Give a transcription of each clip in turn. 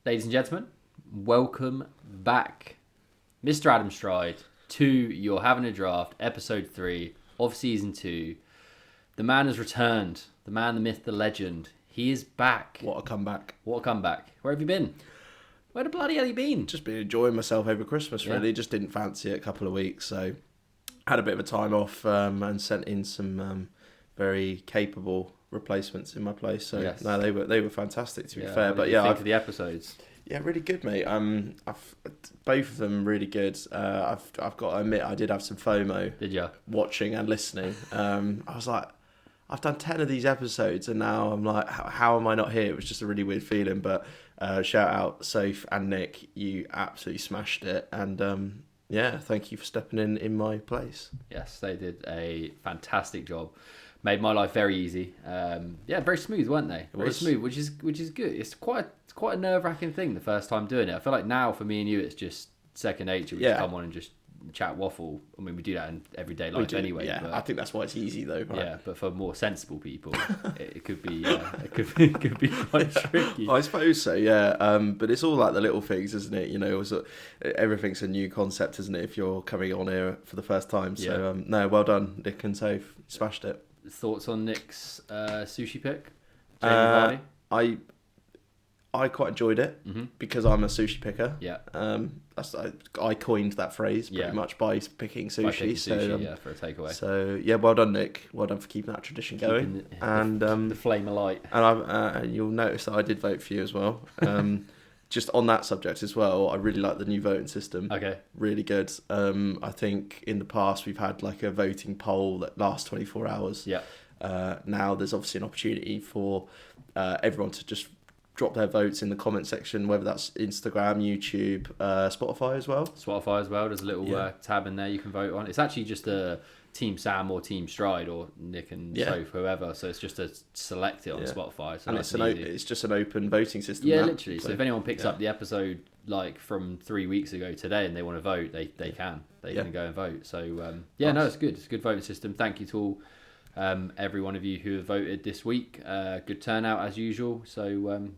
Ladies and gentlemen, welcome back, Mr. Adam Stride, to You're Havin a Draft, episode 3 of season 2. The man has returned. The man, the myth, the legend. He is back. What a comeback. What a comeback. Where have you been? Where the bloody hell have you been? Just been enjoying myself over Christmas, really. Just didn't fancy it a couple of weeks, so had a bit of a time off and sent in some very capable replacements in my place. So yes. No, they were fantastic, to be fair. What did you think of the episodes? Yeah, really good, mate. Both of them really good. I've got to admit, I did have some FOMO. Did you? Watching and listening. I was like, I've done 10 of these episodes and now I'm like, how am I not here? It was just a really weird feeling, but shout out Soph and Nick. You absolutely smashed it. And thank you for stepping in my place. Yes, they did a fantastic job. Made my life very easy. Very smooth, weren't they? Very smooth, which is good. It's quite a nerve-wracking thing the first time doing it. I feel like now for me and you, it's just second nature. We just come on and just chat waffle. I mean, we do that in everyday life anyway. Yeah, but, I think that's why it's easy though. Right? Yeah, but for more sensible people, it could be it could be quite tricky. I suppose so. Yeah, but it's all like the little things, isn't it? You know, everything's a new concept, isn't it? If you're coming on here for the first time. So no, well done, Nick and Soph. Smashed it. Thoughts on Nick's sushi pick? Jamie Vardy? I quite enjoyed it because I'm a sushi picker. Yeah. I coined that phrase pretty much by picking sushi. For a takeaway. So yeah, well done, Nick. Well done for keeping that tradition going. The flame alight. And you'll notice that I did vote for you as well. Just on that subject as well, I really like the new voting system. Okay. Really good. I think in the past we've had like a voting poll that lasts 24 hours. Yeah. Now there's obviously an opportunity for everyone to just drop their votes in the comment section, whether that's Instagram, YouTube, Spotify as well. There's a little tab in there you can vote on. It's actually just a Team Sam or Team Stride or Nick and Soph, whoever. So it's just to select it on Spotify. So and it's just an open voting system. Yeah, literally. So if anyone picks up the episode like from 3 weeks ago today and they want to vote, they can go and vote. So no, it's good. It's a good voting system. Thank you to all. Every one of you who have voted this week. Good turnout as usual. So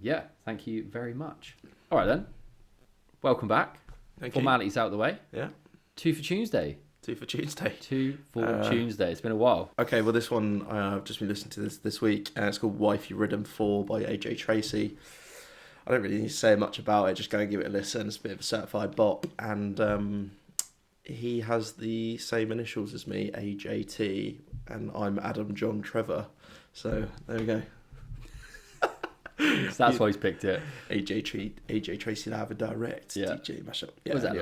thank you very much. All right then, welcome back. Formalities out of the way. Yeah. 2 for Tuesday. 2 for Tuesday. 2 for Tuesday. It's been a while. Okay, well this one I've just been listening to this week. It's called Wifey Ridden 4 by AJ Tracey. I don't really need to say much about it. Just go and give it a listen. It's a bit of a certified bop, and he has the same initials as me, AJT, and I'm Adam John Trevor. So there we go. So that's why he's picked it. AJ Tracey Lava Direct. Yeah. DJ mashup. Yeah, was that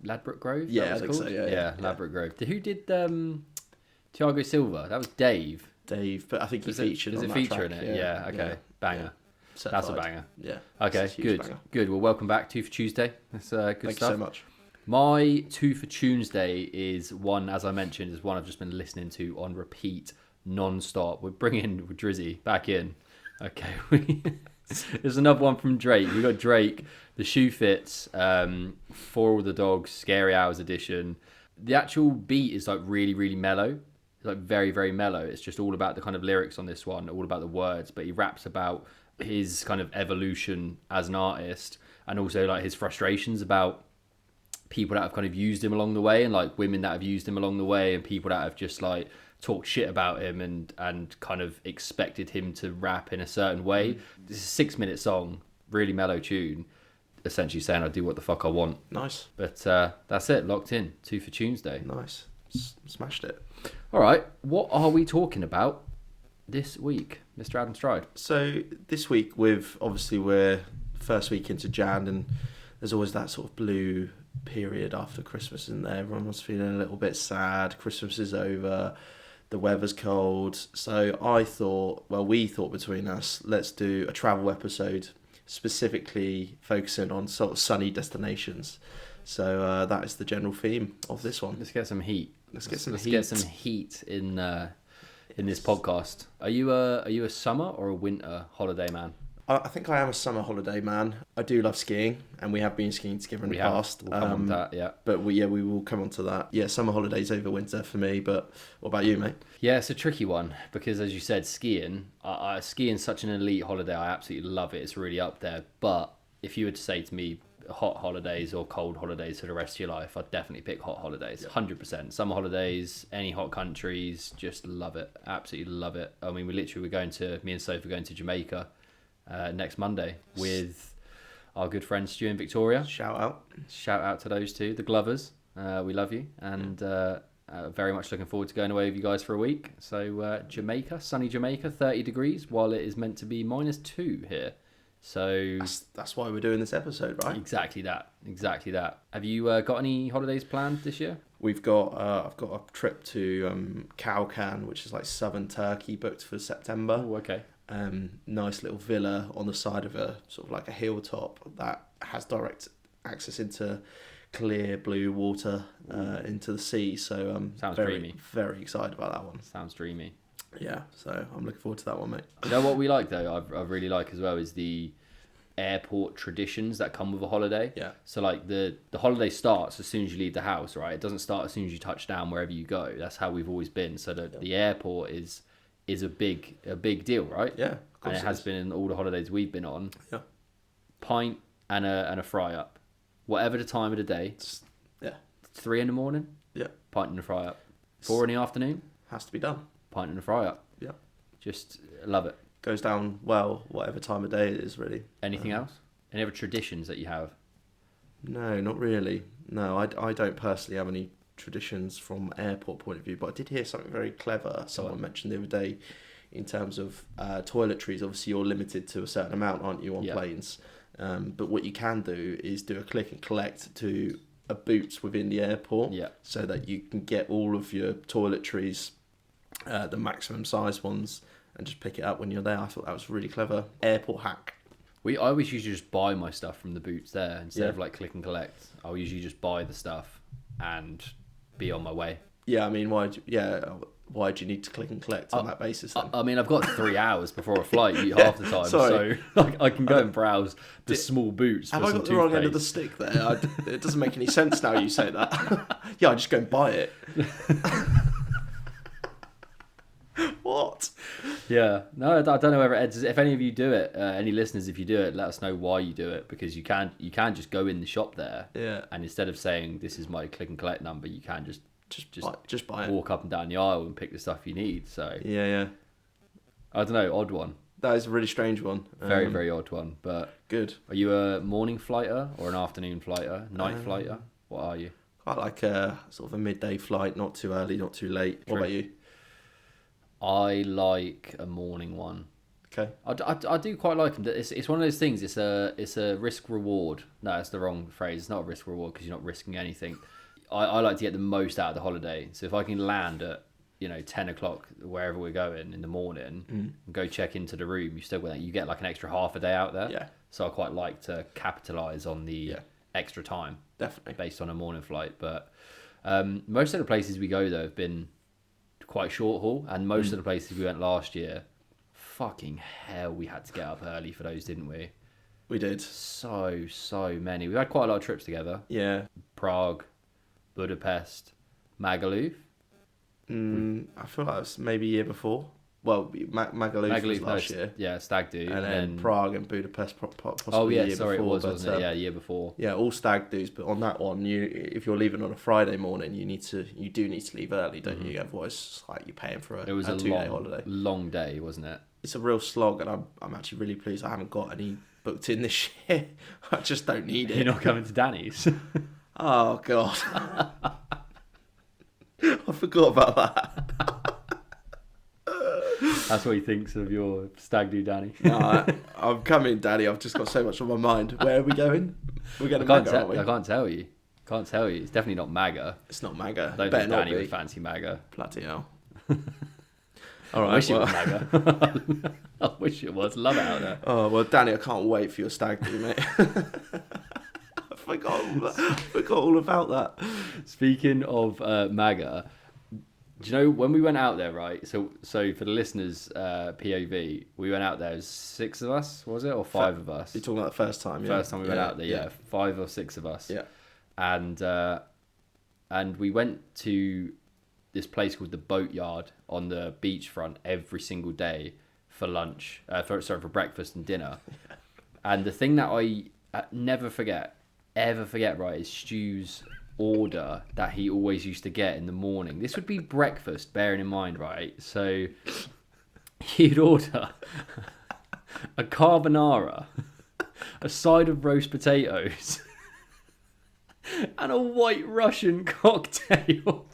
Ladbroke Grove? Yeah, I think so. Yeah, Ladbroke Grove. Who did Thiago Silva? That was Dave. But I think he featured on that track. Feature in it? Yeah. Okay. Yeah. Banger. Certified. That's a banger. Yeah. Okay. Good. Well, welcome back. 2 for Tuesday. That's good Thank stuff. you so much. My 2 for Tuesday is one, as I mentioned, is one I've just been listening to on repeat, non-stop. We're bringing Drizzy back in. Okay. There's another one from Drake. We've got Drake, The Shoe Fits, For All the Dogs, Scary Hours edition. The actual beat is like really, really mellow. It's like very, very mellow. It's just all about the kind of lyrics on this one, all about the words, but he raps about his kind of evolution as an artist and also like his frustrations about people that have kind of used him along the way and like women that have used him along the way and people that have just like talked shit about him and kind of expected him to rap in a certain way. This is a 6-minute song, really mellow tune, essentially saying I do what the fuck I want. Nice. But that's it, locked in. 2 for Tuesday. Nice. Smashed it. All right, what are we talking about this week, Mr. Adam Stride? So this week we're first week into Jan and there's always that sort of blue period after Christmas, isn't there? Everyone was feeling a little bit sad. Christmas is over. The weather's cold. So we thought between us, let's do a travel episode specifically focusing on sort of sunny destinations. So that is the general theme of this one. Let's get some heat. Let's get some heat in this podcast. Are you a summer or a winter holiday man? I think I am a summer holiday man. I do love skiing, and we have been skiing together in the past. We'll come on to that, yeah. But we will come on to that. Yeah, summer holidays over winter for me. But what about you, mate? Yeah, it's a tricky one because, as you said, skiing. Skiing's such an elite holiday. I absolutely love it. It's really up there. But if you were to say to me hot holidays or cold holidays for the rest of your life, I'd definitely pick hot holidays. 100%. Summer holidays, any hot countries, just love it. Absolutely love it. I mean, me and Soph are going to Jamaica next Monday with our good friends Stu and Victoria. Shout out to those two, the Glovers. We love you, and very much looking forward to going away with you guys for a week. So Jamaica, sunny Jamaica, 30 degrees, while it is meant to be -2 here. So that's why we're doing this episode, right? Exactly that. Have you got any holidays planned this year? I've got a trip to Kalkan, which is like southern Turkey, booked for September. Oh, okay. Nice little villa on the side of a sort of like a hilltop that has direct access into clear blue water into the sea. So sounds very dreamy. Very excited about that one. Sounds dreamy. Yeah, so I'm looking forward to that one, mate. You know what we like though? I really like as well is the airport traditions that come with a holiday. Yeah. So like the holiday starts as soon as you leave the house, right? It doesn't start as soon as you touch down wherever you go. That's how we've always been. So the airport is a big deal, right? Yeah, of And course it has been in all the holidays we've been on. Yeah. Pint and a fry up, whatever the time of the day. 3 a.m. Yeah. Pint and a fry up. 4 in the afternoon. Has to be done. Pint and a fry up. Yeah. Just love it. Goes down well, whatever time of day it is, really. Anything else? Any other traditions that you have? No, not really. No, I don't personally have any traditions from airport point of view, but I did hear something very clever someone mentioned the other day in terms of toiletries. Obviously, you're limited to a certain amount, aren't you, on planes? But what you can do is do a click and collect to a Boots within the airport, so that you can get all of your toiletries, the maximum size ones, and just pick it up when you're there. I thought that was really clever. Airport hack. I always usually just buy my stuff from the Boots there instead of like click and collect. I'll usually just buy the stuff and be on my way. Yeah, I mean, why do you need to click and collect on that basis then? I mean, I've got 3 hours before a flight half the time, so I can go and browse the small Boots. Have I got the wrong end of the stick there? It doesn't make any sense now you say that. Yeah, I just go and buy it. What? Yeah, no, I don't know whether Ed's. If any of you do it, any listeners, if you do it, let us know why you do it, because you can just go in the shop there, and instead of saying this is my click and collect number, you can just buy it. Walk up and down the aisle and pick the stuff you need. So yeah, I don't know, odd one. That is a really strange one. Very odd one, but good. Are you a morning flighter or an afternoon flighter, night flighter? What are you? Quite like a sort of a midday flight, not too early, not too late. What about you? I like a morning one. Okay. I do quite like them. It's one of those things. It's a risk reward. No, that's the wrong phrase. It's not a risk reward because you're not risking anything. I like to get the most out of the holiday. So if I can land at 10 o'clock wherever we're going in the morning, and go check into the room, you get like an extra half a day out there. Yeah. So I quite like to capitalise on the extra time. Definitely. Based on a morning flight, but most of the places we go though have been quite short haul, and most of the places we went last year, fucking hell, we had to get up early for those, didn't we? We did. So many. We had quite a lot of trips together. Yeah. Prague, Budapest, Magaluf. I feel like it was maybe a year before. Well, Magaluf was last year. Yeah, stag do. And then Prague and Budapest possibly year before. It was, wasn't it? Yeah, the year before. Yeah, all stag do's. But on that one, if you're leaving on a Friday morning, you do need to leave early, don't you? Otherwise, it's like you're paying for a 2-day holiday. Long day, wasn't it? It's a real slog, and I'm actually really pleased I haven't got any booked in this year. I just don't need it. You're not coming to Danny's? Oh, God. I forgot about that. That's what he thinks of your stag do, Danny. No, I'm coming, Danny. I've just got so much on my mind. Where are we going? We're going to MAGA, aren't we? I can't tell you. It's definitely not MAGA. It's not MAGA. I don't think Danny would fancy MAGA. Bloody hell. All right, I wish it was MAGA. I wish it was. Love it out there. Oh, well, Danny, I can't wait for your stag do, mate. I forgot all about that. Speaking of MAGA, do you know when we went out there, right? So for the listeners' POV, we went out there. It was 6 of us, was it, or 5 of us? You're talking about the first time, yeah. First time we went out there, yeah. 5 or 6 of us. Yeah. And we went to this place called the Boatyard on the beachfront every single day for lunch. For breakfast and dinner. And the thing that ever forget, right, is Stu's order that he always used to get in the morning. This would be breakfast, bearing in mind, right? So he'd order a carbonara, a side of roast potatoes, and a White Russian cocktail.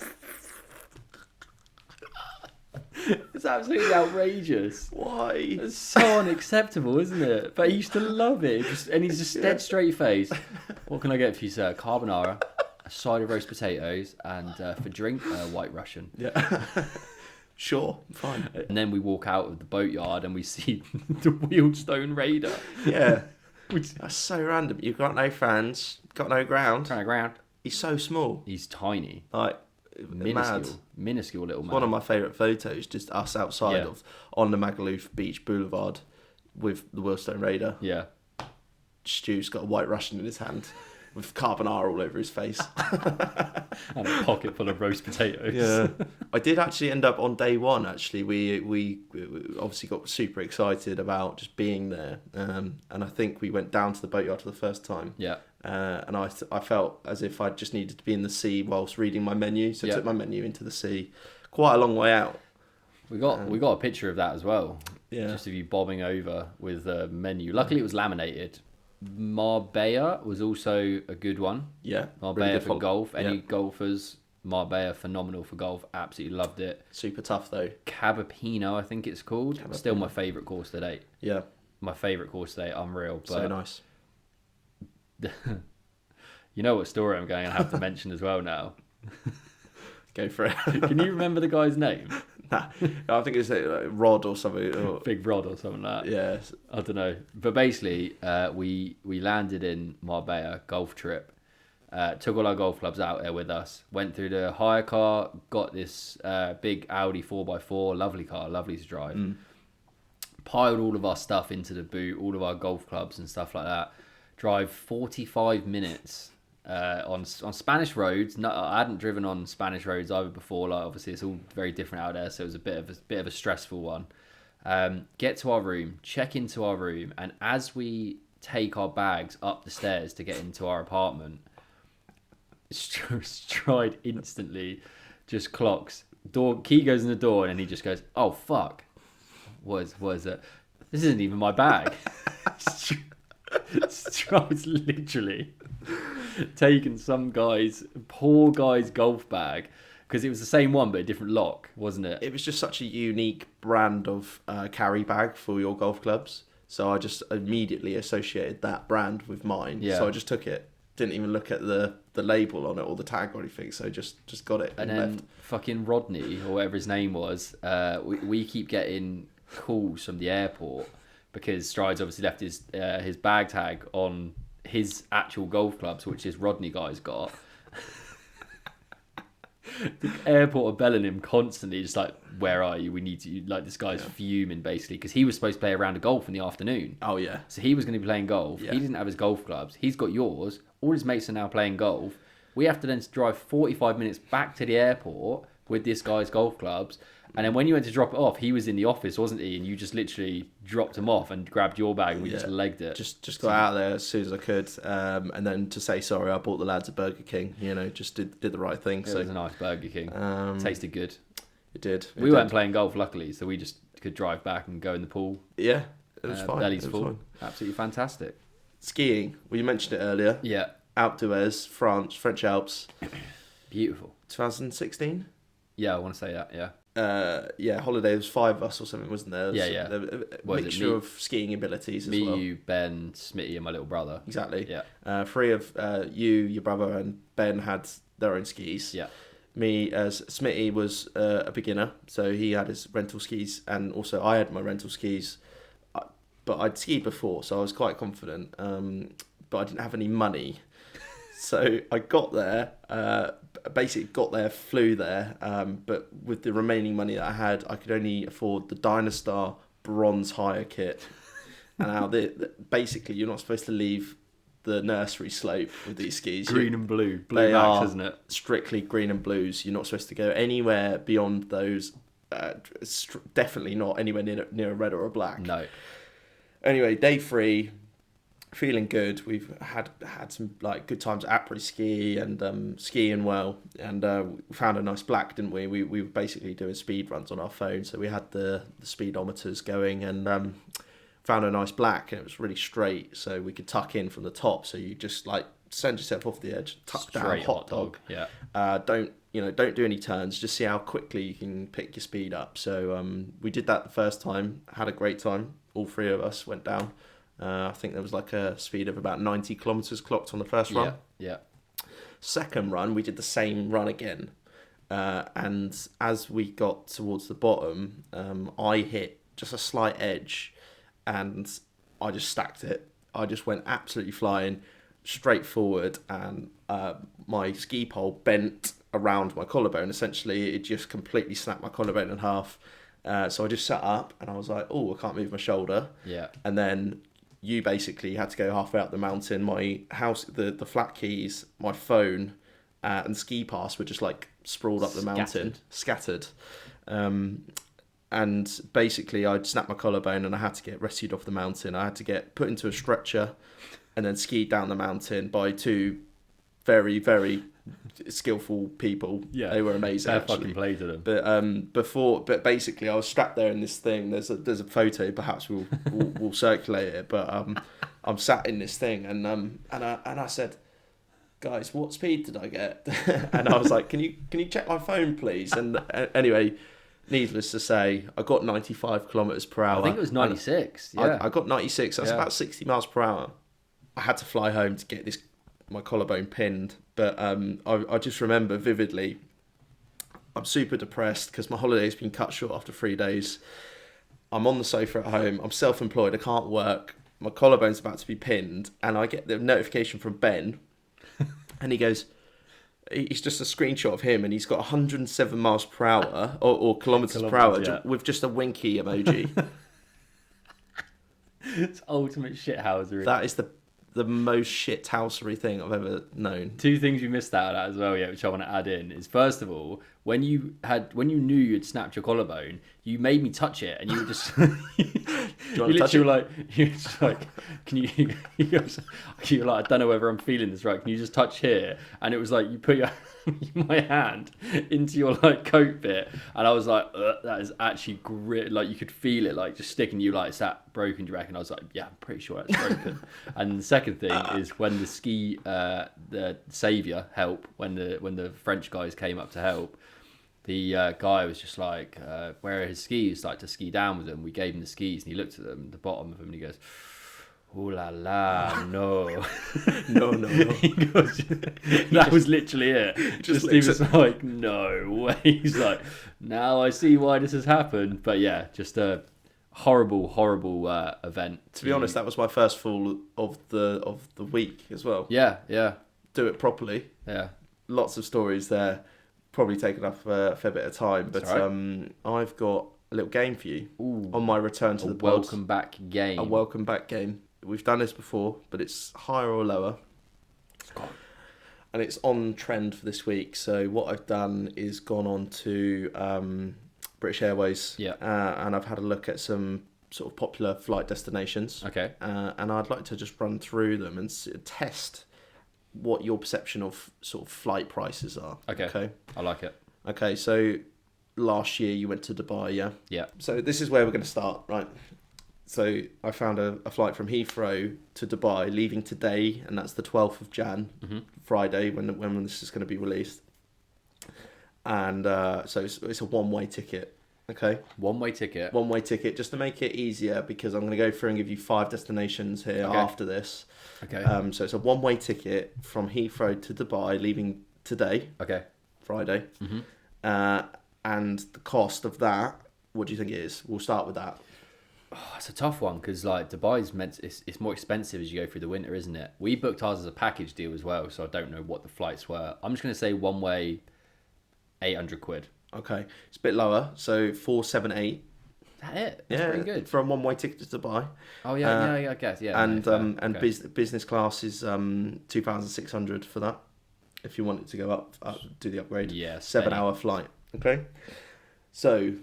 It's absolutely outrageous. Why? It's so unacceptable, isn't it? But he used to love it. And he's just dead straight face. What can I get for you, sir? Carbonara, a side of roast potatoes, and for drink, White Russian. Yeah. Sure, fine. And then we walk out of the boatyard and we see the Wheelstone Raider. Yeah. That's so random. You've got no fans, got no ground. Turn around. He's so small. He's tiny. Like, mad. Minuscule little man. One of my favourite photos, just us outside of on the Magaluf Beach Boulevard with the Wheelstone Raider. Yeah. Stu's got a White Russian in his hand with carbonara all over his face. And a pocket full of roast potatoes. Yeah. I did actually end up on day one, actually. We obviously got super excited about just being there. And I think we went down to the boatyard for the first time. Yeah. And I felt as if I just needed to be in the sea whilst reading my menu. So I took my menu into the sea. Quite a long way out. We got a picture of that as well. Yeah. Just of you bobbing over with a menu. Luckily it was laminated. Marbella was also a good one. Yeah. Marbella really for golf. Any golfers, Marbella, phenomenal for golf. Absolutely loved it. Super tough though. Cabapino, I think it's called. Cabapino. Still my favourite course to date. Yeah. My favourite course to date. Unreal. But So nice. You know what story I'm going to have to mention as well now? Go for it. Can you remember the guy's name? Nah, I think it's like Rod or something. Or... Big Rod or something like that. Yeah. I don't know. But basically, we landed in Marbella, golf trip. Took all our golf clubs out there with us. Went through the hire car, got this big Audi 4x4. Lovely car, lovely to drive. Piled all of our stuff into the boot, all of our golf clubs and stuff like that. Drive 45 minutes on Spanish roads. No, I hadn't driven on Spanish roads either before. Like obviously, it's all very different out there, so it was a bit of a stressful one. Get to our room, check into our room, and as we take our bags up the stairs to get into our apartment, Stride instantly just clocks. Key goes in the door, and then he just goes, "Oh fuck, what is it? This isn't even my bag." Stride's literally taken some poor guy's golf bag, because it was the same one but a different lock, wasn't it? It was just such a unique brand of carry bag for your golf clubs. So I just immediately associated that brand with mine. Yeah. So I just took it. Didn't even look at the label on it or the tag or anything. So just got it And and then left. fucking Rodney, or whatever his name was, we keep getting calls from the airport because Stride's obviously left his bag tag on his actual golf clubs, which his Rodney guy's got. The airport are belling him constantly, just like, "Where are you? We need to." Like, this guy's fuming basically, because he was supposed to play a round of golf in the afternoon. Oh yeah. So he was going to be playing golf. Yeah. He didn't have his golf clubs. He's got yours. All his mates are now playing golf. We have to then drive 45 minutes back to the airport with this guy's golf clubs. And then when you went to drop it off, he was in the office, wasn't he? And you just literally dropped him off and grabbed your bag, and we just legged it. Just got out there as soon as I could, and then to say sorry, I bought the lads a Burger King. You know, just did the right thing. It So was a nice Burger King. Tasted good. it did. We weren't playing golf, luckily, so we just could drive back and go in the pool. Yeah, it was fine. Bellies It was full. fine. Absolutely fantastic. Skiing. Well, you mentioned it earlier. Yeah. Alpe d'Huez, France, French Alps, Beautiful. 2016. Yeah, I want to say that, yeah. Holiday. There was 5 of us or something, wasn't there? Yeah. A Was it mixture me- of skiing abilities as Me, well. you, Ben, Smitty, and my little brother. Exactly. Yeah. 3 of you, your brother, and Ben had their own skis. Yeah. Me, as Smitty was a beginner, so he had his rental skis, and also I had my rental skis, but I'd skied before, so I was quite confident. But I didn't have any money. So I got there, flew there, but with the remaining money that I had, I could only afford the Dynastar bronze hire kit. And now, basically, you're not supposed to leave the nursery slope with these skis. Green and blue. They Blue are Max, isn't it? strictly green and blues. You're not supposed to go anywhere beyond those. Definitely not anywhere near a red or a black. No. Anyway, day 3, feeling good. We've had some like good times at après ski and skiing well, and we found a nice black, didn't we? We were basically doing speed runs on our phone, so we had the speedometers going, and found a nice black, and it was really straight, so we could tuck in from the top. So you just like send yourself off the edge, tuck down, hot dog. Yeah. Don't do any turns. Just see how quickly you can pick your speed up. So we did that the first time. Had a great time. All three of us went down. I think there was like a speed of about 90 kilometers clocked on the first run. Yeah. Second run, we did the same run again. And as we got towards the bottom, I hit just a slight edge and I just stacked it. I just went absolutely flying straight forward, and my ski pole bent around my collarbone. Essentially, it just completely snapped my collarbone in half. So I just sat up and I was like, oh, I can't move my shoulder. Yeah. And then you basically had to go halfway up the mountain. My house, the flat keys, my phone, and ski pass were just like sprawled up the mountain, scattered. And basically I'd snapped my collarbone and I had to get rescued off the mountain. I had to get put into a stretcher and then skied down the mountain by two very, very skillful people. Yeah, they were amazing. Fair fucking play to them. But basically, I was strapped there in this thing. There's a photo. Perhaps we'll circulate it. But I'm sat in this thing, and I said, guys, what speed did I get? And I was like, can you check my phone, please? And anyway, needless to say, I got 95 kilometers per hour. I think it was 96. Yeah, I got 96. That's about 60 miles per hour. I had to fly home to get my collarbone pinned, but I just remember vividly, I'm super depressed because my holiday's been cut short after 3 days. I'm on the sofa at home, I'm self-employed, I can't work, my collarbone's about to be pinned, and I get the notification from Ben, and he goes, it's just a screenshot of him, and he's got 107 miles per hour, or kilometers per hour, yeah, with just a winky emoji. It's ultimate shithousery. That is the most shithousery thing I've ever known. Two things you missed out at as well, yeah, which I want to add in is, first of all, when you knew you'd snapped your collarbone, you made me touch it, and you were just you were just like, can you? You're like, I don't know whether I'm feeling this right. Can you just touch here? And it was like you put my hand into your like coat bit, and I was like, that is actually grit. Like you could feel it, like just sticking. You like, is that broken? Do you reckon? I was like, yeah, I'm pretty sure that's broken. And the second thing is when the ski, the saviour help, when the French guys came up to help. The guy was just like, where are his skis? Like to ski down with him. We gave him the skis, and he looked at them, the bottom of them, and he goes, "Ooh la la, no, no." He goes, that was literally it. He was like, "No way." He's like, "Now I see why this has happened." But yeah, just a horrible event. To be honest, that was my first fall of the week as well. Yeah. Do it properly. Yeah. Lots of stories there. Probably taken up a fair bit of time, but right. I've got a little game for you. Ooh, on my return to the pod. Welcome back game. A welcome back game. We've done this before, but it's higher or lower. And it's on trend for this week. So what I've done is gone on to British Airways, and I've had a look at some sort of popular flight destinations. Okay. And I'd like to just run through them and test what your perception of sort of flight prices are. Okay. I like it. Okay, so last year you went to Dubai, yeah? Yeah. So this is where we're going to start, right? So I found a flight from Heathrow to Dubai, leaving today, and that's the 12th of Jan, Friday, when this is going to be released. And so it's a one-way ticket, okay? One-way ticket, just to make it easier, because I'm going to go through and give you 5 destinations here after this. Okay. So it's a one-way ticket from Heathrow to Dubai, leaving today. Okay. Friday. And the cost of that, what do you think it is? We'll start with that. Oh, it's a tough one because like Dubai's it's more expensive as you go through the winter, isn't it? We booked ours as a package deal as well, so I don't know what the flights were. I'm just going to say one way, 800 quid. Okay, it's a bit lower, so 478. That it? That's pretty good. For a one-way ticket to Dubai. Oh yeah, I guess, yeah. And business class is 2,600 for that. If you want it to go up, do the upgrade. Yeah. 7-hour flight. Okay. So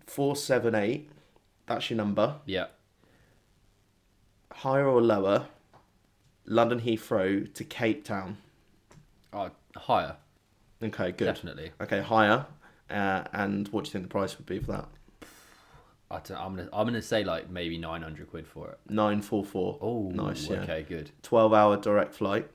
478. That's your number. Yeah. Higher or lower? London Heathrow to Cape Town. Higher. Okay, good. Definitely. Okay, higher. And what do you think the price would be for that? I'm gonna say like maybe 900 quid for it. 944. Oh, nice. Yeah. Okay, good. 12-hour direct flight.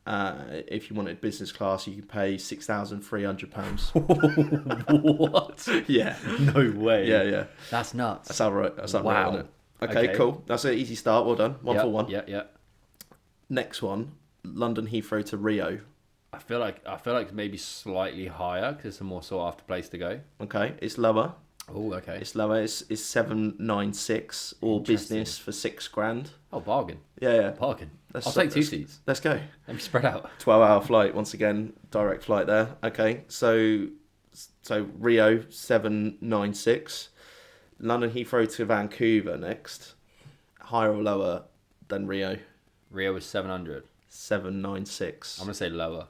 If you wanted business class, you could pay £6,300. What? Yeah. No way. Yeah. That's nuts. That's outright. That's outright Wow. on it. Okay, cool. That's an easy start. Well done. One for one. Yeah. Next one, London Heathrow to Rio. I feel like maybe slightly higher because it's a more sought after place to go. Okay, it's lower. Oh, okay. It's lower. It's 796 all business for £6,000. Oh, bargain. Yeah. Bargain. I'll take 2 seats. Let's go. Let me spread out. 12-hour flight once again, direct flight there. Okay, so Rio 796, London Heathrow to Vancouver next. Higher or lower than Rio? Rio was 700. 796. I'm gonna say lower.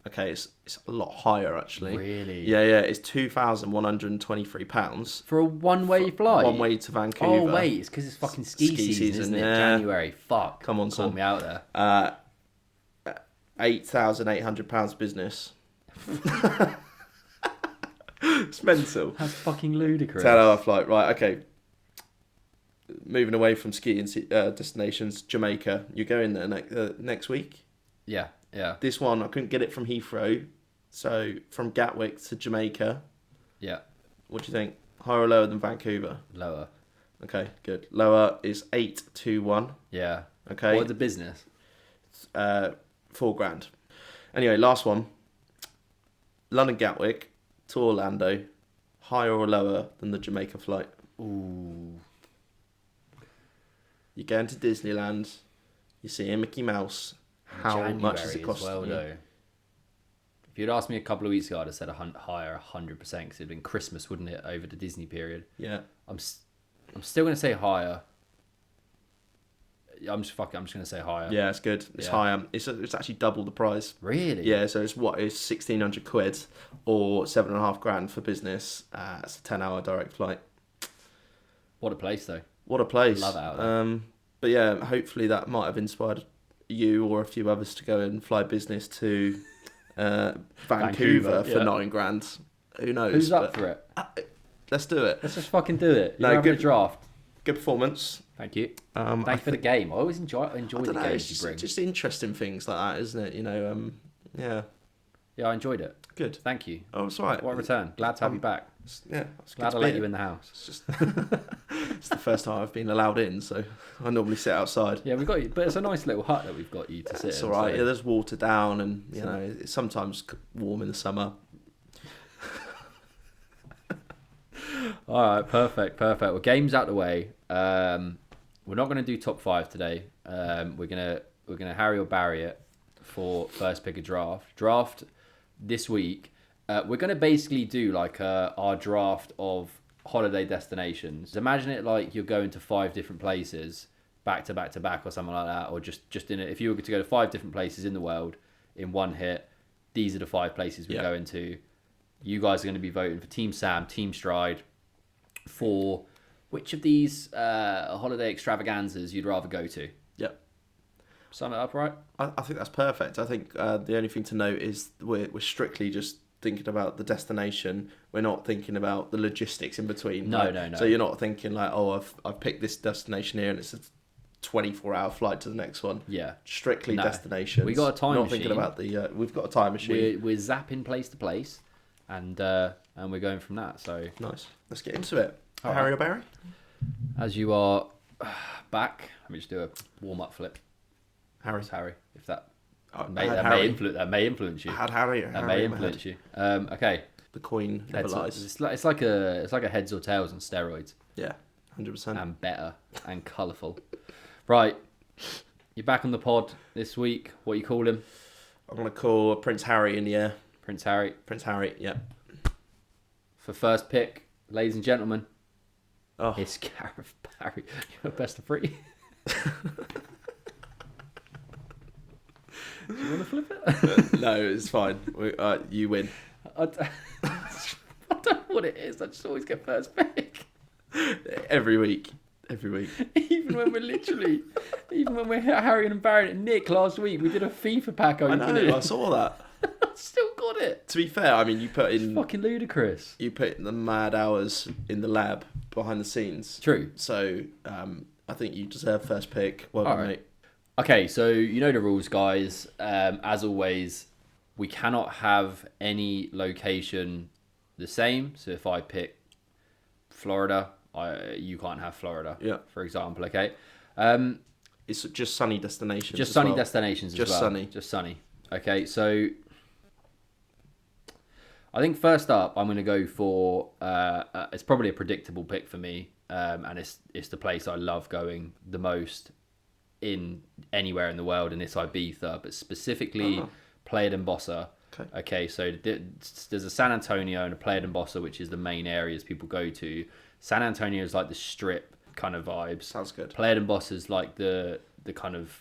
Okay, it's a lot higher actually. Really? Yeah. It's £2,123 for a one-way flight. One way to Vancouver. Oh wait, it's because it's fucking ski season, isn't it? Yeah. January. Fuck. Come on, Caught son. me out there. £8,800 business. It's mental. That's fucking ludicrous. 10-hour flight. Right. Okay. Moving away from skiing destinations, Jamaica. You're going there next week. Yeah. This one I couldn't get it from Heathrow, so from Gatwick to Jamaica. Yeah. What do you think? Higher or lower than Vancouver? Lower. Okay, good. Lower is 821. Yeah. Okay. What's the business? £4,000. Anyway, last one. London Gatwick to Orlando. Higher or lower than the Jamaica flight? Ooh. You're going to Disneyland. You're seeing Mickey Mouse. How January much does it cost as well, you? though. If you'd asked me a couple of weeks ago, I'd have said higher, 100%, because it'd been Christmas, wouldn't it, over the Disney period? Yeah. I'm still going to say higher. I'm just going to say higher. Yeah, it's good. It's higher. It's actually double the price. Really? Yeah, so it's 1,600 quid or £7,500 for business. It's a 10-hour direct flight. What a place, though. What a place. Love it out there. But yeah, hopefully that might have inspired you or a few others to go and fly business to Vancouver for £9,000. Who knows? Who's up for it? Let's do it. Let's just fucking do it. You're having a draft. Good performance. Thank you. Thank you for the game. I always enjoy the games you bring. It's just interesting things like that, isn't it? Yeah. Yeah, I enjoyed it. Good. Thank you. Oh, it's all right. What a return. Glad to have you back. Yeah. Glad I let you in the house. It's just it's the first time I've been allowed in, so I normally sit outside. Yeah, we've got you, but it's a nice little hut that we've got you to sit in. It's all right. So. Yeah, there's water down, and it's sometimes warm in the summer. All right, perfect. Well, game's out the way. We're not going to do top 5 today. We're gonna Harry or Barry it for first pick a draft this week. We're going to basically do like our draft of holiday destinations. Imagine it like you're going to 5 different places back to back to back or something like that, or just in it. If you were to go to 5 different places in the world in one hit, these are the 5 places we're going to. You guys are going to be voting for Team Sam, Team Stride, for which of these holiday extravaganzas you'd rather go to. Yep. Sum it up, right? I think that's perfect. I think the only thing to note is we're strictly just thinking about the destination. We're not thinking about the logistics in between. No. So you're not thinking like, oh, I've picked this destination here and it's a 24-hour flight to the next one. Yeah. Strictly destinations. We got a time not machine. Thinking about the. We've got a time machine. We're zapping place to place, and we're going from that. So nice. Let's get into it. All Harry right. or Barry? As you are back, let me just do a warm-up flip. Harry. It's Harry. If that Harry. may influence you. I had Harry. That may influence you. Okay. The coin never lies. It's like a heads or tails on steroids. Yeah, 100%. And better and colourful. Right, you're back on the pod this week. What you call him? I'm gonna call Prince Harry in the air. Prince Harry. Prince Harry. Yeah. For first pick, ladies and gentlemen, Oh. it's Gareth Barry. You're best of 3. Do you want to flip it? No, it's fine. You win. I don't know what it is. I just always get first pick. Every week. every week. Even when we're Harry and Barry and Nick last week, we did a FIFA pack I opening. know, I saw that. I still got it. To be fair, I mean, you put in Fucking ludicrous. the mad hours in the lab behind the scenes. True. So I think you deserve first pick. Well All done, right. mate. Okay, so you know the rules, guys. As always, we cannot have any location the same. So if I pick Florida, you can't have Florida. Yeah. For example, okay. It's just sunny destinations. Just as sunny well. destinations. Just as well. sunny. Just sunny. Okay, so I think first up, I'm going to go for. It's probably a predictable pick for me, and it's the place I love going the most in anywhere in the world, and it's Ibiza, but specifically Playa d'Embossa. Okay, so there's a San Antonio and a Playa d'Embossa, which is the main areas people go to. San Antonio is like the strip kind of vibes. Sounds good. Playa d'Embossa is like the kind of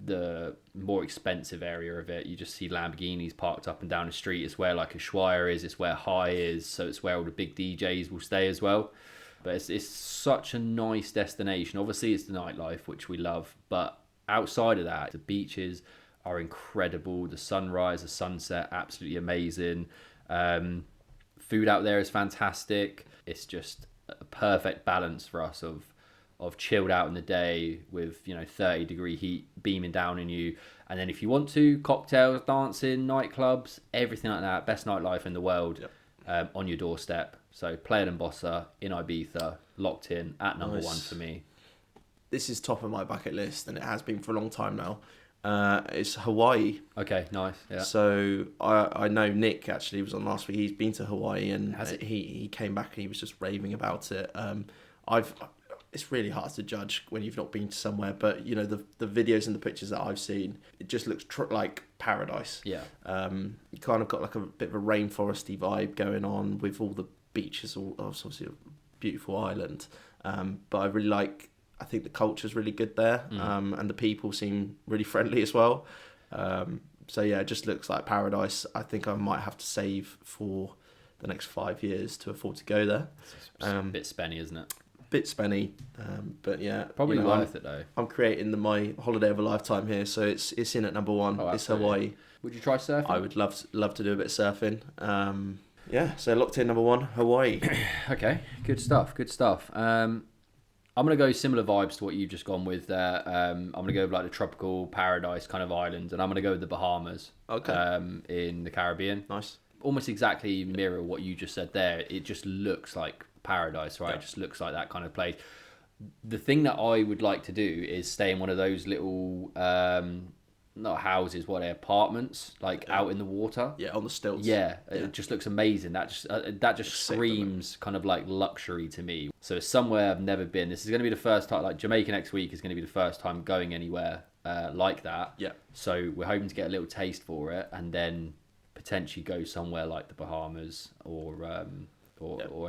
the more expensive area of it. You just see Lamborghinis parked up and down the street. It's where like Ushuaia is. It's where High is. So it's where all the big DJs will stay as well. But it's such a nice destination. Obviously, it's the nightlife, which we love. But outside of that, the beaches are incredible. The sunrise, the sunset, absolutely amazing. Food out there is fantastic. It's just a perfect balance for us of chilled out in the day with 30-degree heat beaming down on you, and then if you want to, cocktails, dancing, nightclubs, everything like that. Best nightlife in the world. Yep. On your doorstep. So Playa d'Embossa in Ibiza, locked in at number one for me. This is top of my bucket list, and it has been for a long time now. It's Hawaii. Okay, nice. Yeah. So I know Nick actually was on last week. He's been to Hawaii, and he came back and he was just raving about it. It's really hard to judge when you've not been to somewhere, but the videos and the pictures that I've seen, it just looks like paradise. Yeah. You kind of got like a bit of a rainforesty vibe going on with all the beaches, obviously a beautiful island. But I think the culture's really good there, and the people seem really friendly as well. So yeah, it just looks like paradise. I think I might have to save for the next 5 years to afford to go there. It's a bit spenny, isn't it? Bit spenny, but yeah, probably worth it though. I'm creating my holiday of a lifetime here, so it's in at number one. It's Hawaii. Would you try surfing? I would love to do a bit of surfing. Yeah, so locked in number one, Hawaii. Okay, good stuff. I'm gonna go similar vibes to what you've just gone with there. I'm gonna go with like the tropical paradise kind of island, and I'm gonna go with the Bahamas. Okay. In the Caribbean. Nice. Almost exactly mirror what you just said there. It just looks like paradise, right? Yeah. It just looks like that kind of place. The thing that I would like to do is stay in one of those little not houses, apartments, like out in the water. Yeah, on the stilts. Yeah, it just looks amazing. That just screams kind of like luxury to me. So it's somewhere I've never been. This is going to be the first time. Like Jamaica next week is going to be the first time going anywhere like that. Yeah. So we're hoping to get a little taste for it, and then potentially go somewhere like the Bahamas or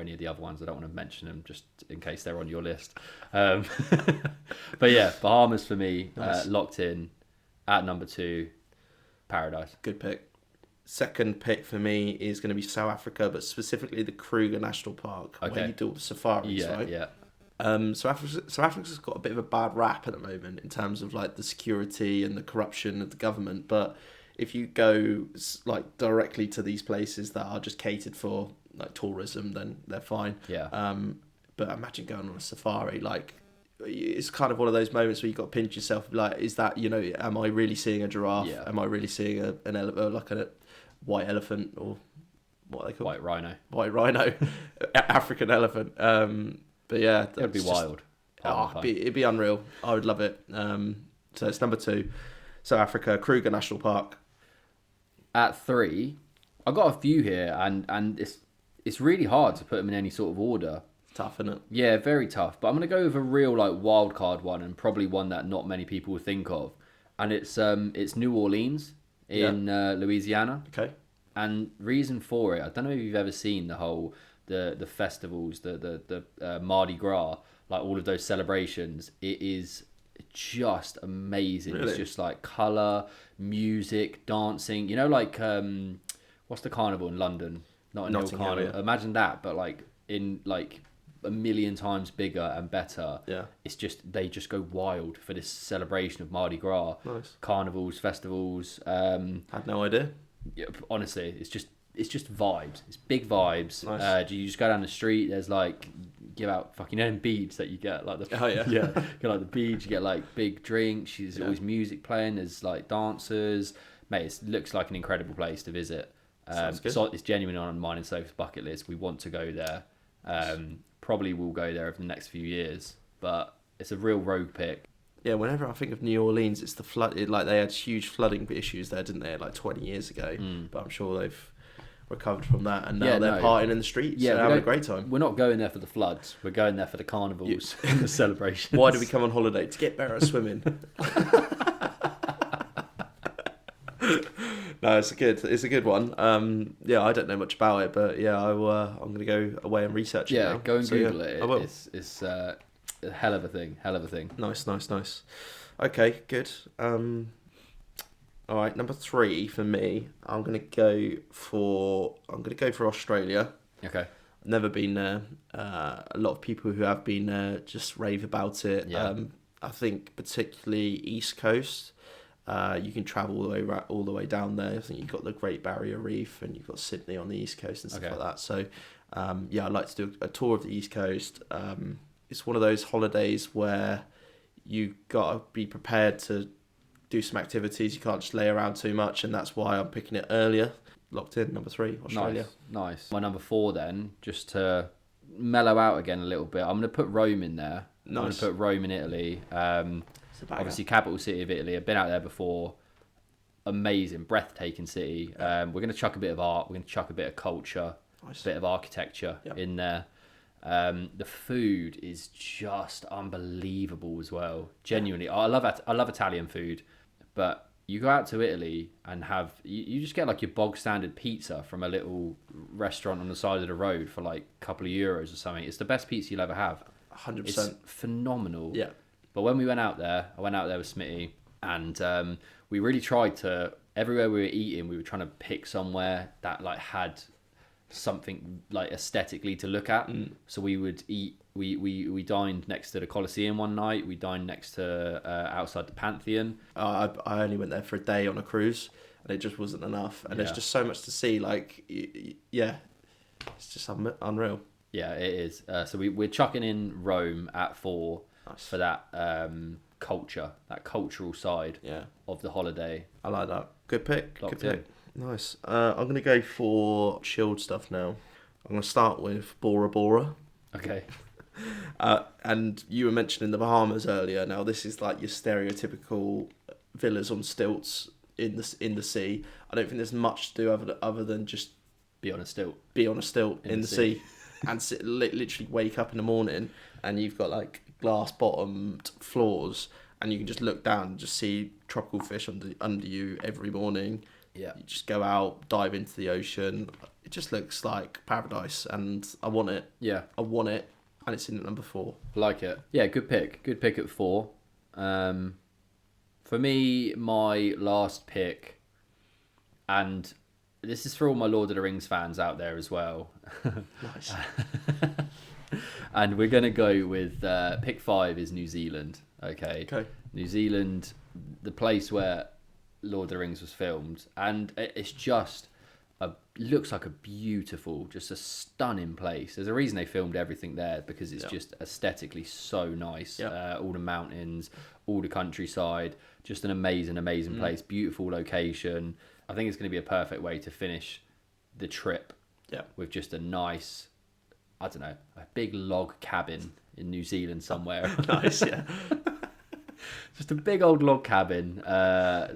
any of the other ones. I don't want to mention them just in case they're on your list. But yeah, Bahamas for me, Nice. locked in at number 2, paradise. Good pick. Second pick for me is going to be South Africa, but specifically the Kruger National Park, where you do all the safaris, right? Yeah. South Africa's got a bit of a bad rap at the moment in terms of like the security and the corruption of the government, but if you go like directly to these places that are just catered for like tourism, then they're fine. Yeah. But imagine going on a safari, like it's kind of one of those moments where you got to pinch yourself, like, is that, am I really seeing a giraffe? Yeah. Am I really seeing an elephant, like a white elephant, or what are they called? White rhino, African elephant. But yeah, It'd be wild. It'd be unreal. I would love it. So it's number 2, South Africa, Kruger National Park. At 3, I got a few here, and it's really hard to put them in any sort of order. Tough, isn't it? Yeah, very tough. But I'm gonna go with a real like wild card one, and probably one that not many people would think of. And it's New Orleans in Louisiana. Okay. And reason for it, I don't know if you've ever seen the festivals, the Mardi Gras, like all of those celebrations. It is just amazing. Really? It's just like colour, music, dancing. Like what's the carnival in London? Not a Carnival. Hill, yeah. Imagine that, but like in like a million times bigger and better. Yeah. It's just they just go wild for this celebration of Mardi Gras, Nice. carnivals, festivals. Had no idea. Yeah, honestly, it's just vibes. It's big vibes. Nice. You just go down the street. There's like give out fucking beads that you get like the Oh, yeah. yeah you get like the beads. You get like big drinks. There's Yeah. always music playing. There's like dancers. Mate, it looks like an incredible place to visit. Sounds good. So it's genuinely on mine and Soph's bucket list. We want to go there. Probably will go there over the next few years, but it's a real rogue pick. Yeah, whenever I think of New Orleans, it's the flood. Like they had huge flooding issues there, didn't they? Like 20 years ago. But I'm sure they've recovered from that, and now they're partying in the streets. Yeah, having a great time. We're not going there for the floods. We're going there for the carnivals and the celebrations. Why do we come on holiday? To get better at swimming. No, it's a good one. Yeah, I don't know much about it, but yeah, I'm gonna go away and research it. Yeah, now. go and Google it. I will. It's a hell of a thing. Nice. Okay, good. All right, number 3 for me. I'm gonna go for Australia. Okay. Never been there. A lot of people who have been there just rave about it. Yeah. I think particularly East Coast. You can travel all the way down there. I think you've got the Great Barrier Reef, and you've got Sydney on the East Coast and stuff like that. So, yeah, I'd like to do a tour of the East Coast. It's one of those holidays where you gotta be prepared to do some activities. You can't just lay around too much, and that's why I'm picking it earlier. Locked in, number 3, Australia. Nice. My number 4 then, just to mellow out again a little bit. I'm gonna put Rome in there. Nice. I'm gonna put Rome in Italy. Obviously, capital city of Italy. I've been out there before. Amazing, breathtaking city. We're going to chuck a bit of art. We're going to chuck a bit of culture, Nice. a bit of architecture in there. The food is just unbelievable as well. Genuinely, I love Italian food, but you go out to Italy and you just get like your bog standard pizza from a little restaurant on the side of the road for like a couple of euros or something. It's the best pizza you'll ever have. 100%. It's phenomenal. Yeah. But when we went out there, I went out there with Smitty, and we really tried to. Everywhere we were eating, we were trying to pick somewhere that like had something like aesthetically to look at. So we would eat. We dined next to the Colosseum one night. We dined next to outside the Pantheon. I only went there for a day on a cruise, and it just wasn't enough. And there's just so much to see. Like, yeah, it's just unreal. Yeah, it is. So we're chucking in Rome at 4. Nice. For that culture, that cultural side of the holiday. I like that. Good pick. Locked Good pick. Nice. I'm going to go for chilled stuff now. I'm going to start with Bora Bora. Okay. And you were mentioning the Bahamas earlier. Now, this is like your stereotypical villas on stilts in the sea. I don't think there's much to do other than just be on a stilt in the sea. And literally wake up in the morning, and you've got like glass bottomed floors, and you can just look down and just see tropical fish under you every morning. Yeah. You just go out, dive into the ocean. It just looks like paradise, and I want it. Yeah. I want it, and it's in at number 4. Like it. Yeah, good pick. Good pick at 4. For me, my last pick, and this is for all my Lord of the Rings fans out there as well. Nice. And we're going to go with pick 5 is New Zealand. Okay. New Zealand, the place where Lord of the Rings was filmed. And it's just, looks like a beautiful, just a stunning place. There's a reason they filmed everything there, because it's just aesthetically so nice. All the mountains, all the countryside, just an amazing place. Beautiful location. I think it's going to be a perfect way to finish the trip with just a nice, I don't know, a big log cabin in New Zealand somewhere. Nice, yeah. Just a big old log cabin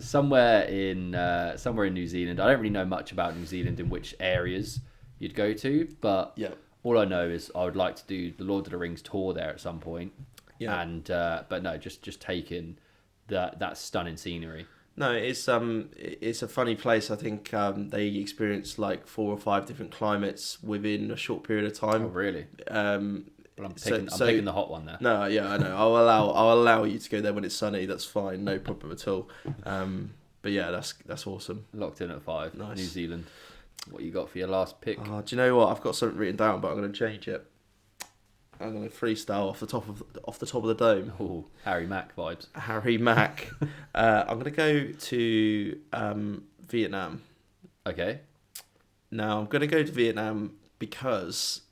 somewhere in New Zealand. I don't really know much about New Zealand in which areas you'd go to, but all I know is I would like to do the Lord of the Rings tour there at some point. Yeah. And but no, just taking that stunning scenery. No, it's a funny place. I think they experience like 4 or 5 different climates within a short period of time. Oh, really? Well, I'm So- picking the hot one there. No, yeah, I know. I'll allow you to go there when it's sunny. That's fine, no problem at all. But yeah, that's awesome. Locked in at 5. Nice. New Zealand. What you got for your last pick? Do you know what? I've got something written down, but I'm going to change it. I'm going to freestyle off the top of the dome. Oh, Harry Mack vibes. Harry Mack. I'm going to go to Vietnam. Okay. Now, I'm going to go to Vietnam because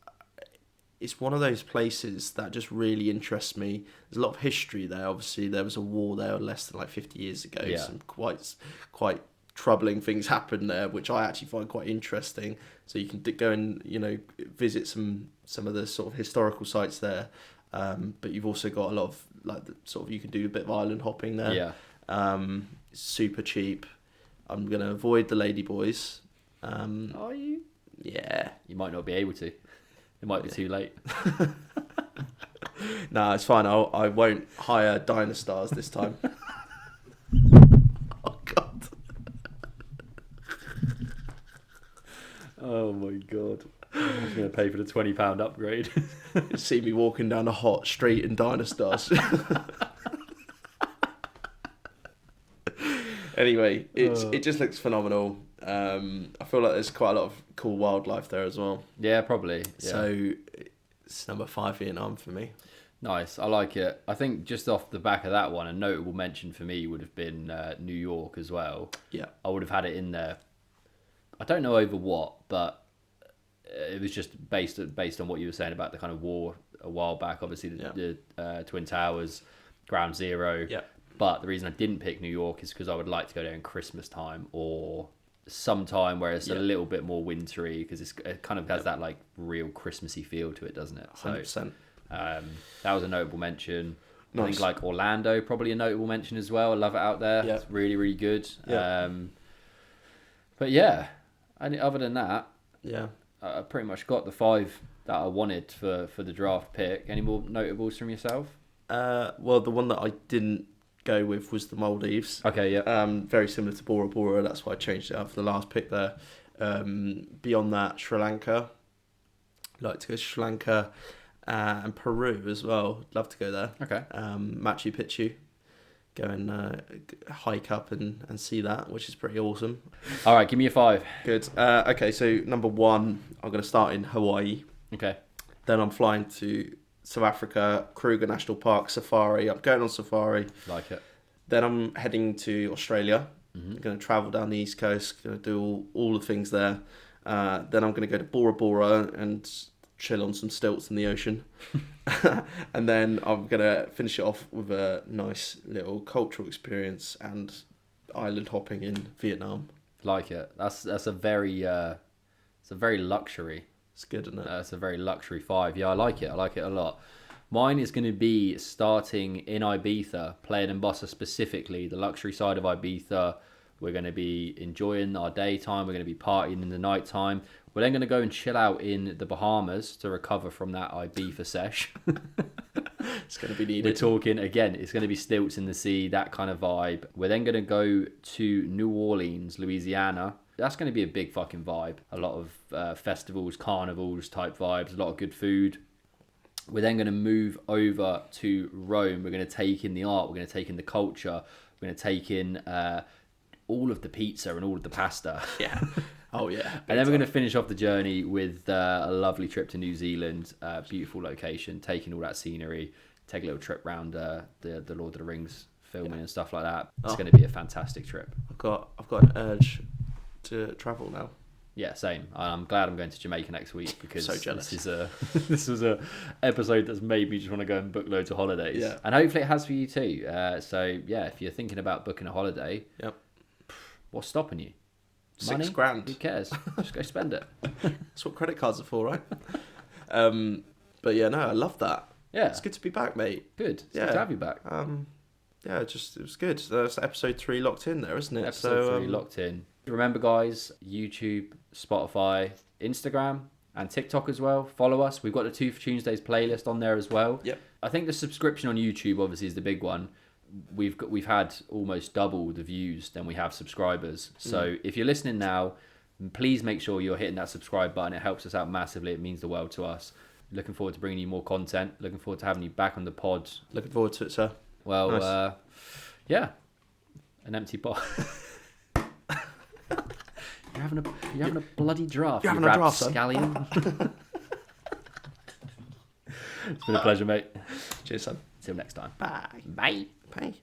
it's one of those places that just really interests me. There's a lot of history there. Obviously, there was a war there less than like 50 years ago. Yeah. Some quite troubling things happened there, which I actually find quite interesting. So you can go and visit some of the sort of historical sites there. But you've also got a lot of you can do a bit of island hopping there. Yeah. Super cheap. I'm gonna avoid the ladyboys. Are you? Yeah. You might not be able to. It might be too late. No, it's fine. I won't hire Dynastars this time. Oh God. Oh my God. I'm going to pay for the £20 upgrade. See me walking down a hot street in Dynastars. Anyway, it just looks phenomenal. I feel like there's quite a lot of cool wildlife there as well. Yeah, probably. Yeah. So it's number 5 Vietnam for me. Nice. I like it. I think just off the back of that one, a notable mention for me would have been New York as well. Yeah. I would have had it in there. I don't know over what, but it was just based on what you were saying about the kind of war a while back. Obviously, the Twin Towers, Ground Zero. Yeah. But the reason I didn't pick New York is because I would like to go there in Christmas time or sometime where it's a little bit more wintry, because it kind of has that like real Christmassy feel to it, doesn't it? 100%. That was a notable mention. Nice. I think like Orlando, probably a notable mention as well. I love it out there. Yeah. It's really, really good. Yeah. But yeah, and other than that, Yeah. I pretty much got the 5 that I wanted for the draft pick. Any more notables from yourself? Well, the one that I didn't go with was the Maldives. Okay, yeah. Very similar to Bora Bora. That's why I changed it up for the last pick there. Beyond that, Sri Lanka. I'd like to go to Sri Lanka and Peru as well. Love to go there. Okay. Machu Picchu. Go and hike up and see that, which is pretty awesome. All right, give me a 5. Good. Okay, so number 1, I'm going to start in Hawaii. Okay. Then I'm flying to South Africa, Kruger National Park, safari. I'm going on safari. Like it. Then I'm heading to Australia. Mm-hmm. I'm going to travel down the east coast. Going to do all the things there. Then I'm going to go to Bora Bora and chill on some stilts in the ocean. And then I'm going to finish it off with a nice little cultural experience and island hopping in Vietnam. Like it. That's a very it's a very luxury. It's good, isn't it? It's a very luxury 5. Yeah, I like it. I like it a lot. Mine is going to be starting in Ibiza, Playa d'Embossa specifically, the luxury side of Ibiza. We're going to be enjoying our daytime. We're going to be partying in the nighttime. We're then going to go and chill out in the Bahamas to recover from that Ibiza sesh. It's going to be We're needed. talking, again, it's going to be stilts in the sea, that kind of vibe. We're then going to go to New Orleans, Louisiana. That's going to be a big fucking vibe. A lot of festivals, carnivals type vibes, a lot of good food. We're then going to move over to Rome. We're going to take in the art. We're going to take in the culture. We're going to take in all of the pizza and all of the pasta. Yeah. Oh, yeah. And then we're going to finish off the journey with a lovely trip to New Zealand. Beautiful location, taking all that scenery. Take a little trip around the Lord of the Rings filming and stuff like that. It's going to be a fantastic trip. I've got an urge to travel now. Yeah, same. I'm glad I'm going to Jamaica next week because So jealous. this was a episode that's made me just want to go and book loads of holidays. Yeah. And hopefully it has for you too. So yeah, if you're thinking about booking a holiday, Yep. what's stopping you? $6 grand. Who cares? Just go spend it. That's what credit cards are for, right? But yeah, no, I love that. Yeah. It's good to be back, mate. Good. It's Yeah. good to have you back. Yeah, it was good. That's episode 3 locked in there, isn't it? Episode 3 locked in. Remember, guys, YouTube, Spotify, Instagram, and TikTok as well. Follow us. We've got the 2 for Tuesdays playlist on there as well. Yep. I think the subscription on YouTube obviously is the big one. We've had almost double the views than we have subscribers. So if you're listening now, please make sure you're hitting that subscribe button. It helps us out massively. It means the world to us. Looking forward to bringing you more content. Looking forward to having you back on the pod. Looking forward to it, sir. Well, Nice. Yeah, an empty pot. You're having a bloody draft. You're having you a rab draft, son. scallion. It's been a pleasure, mate. Cheers, son. Till next time. Bye. Bye. Bye.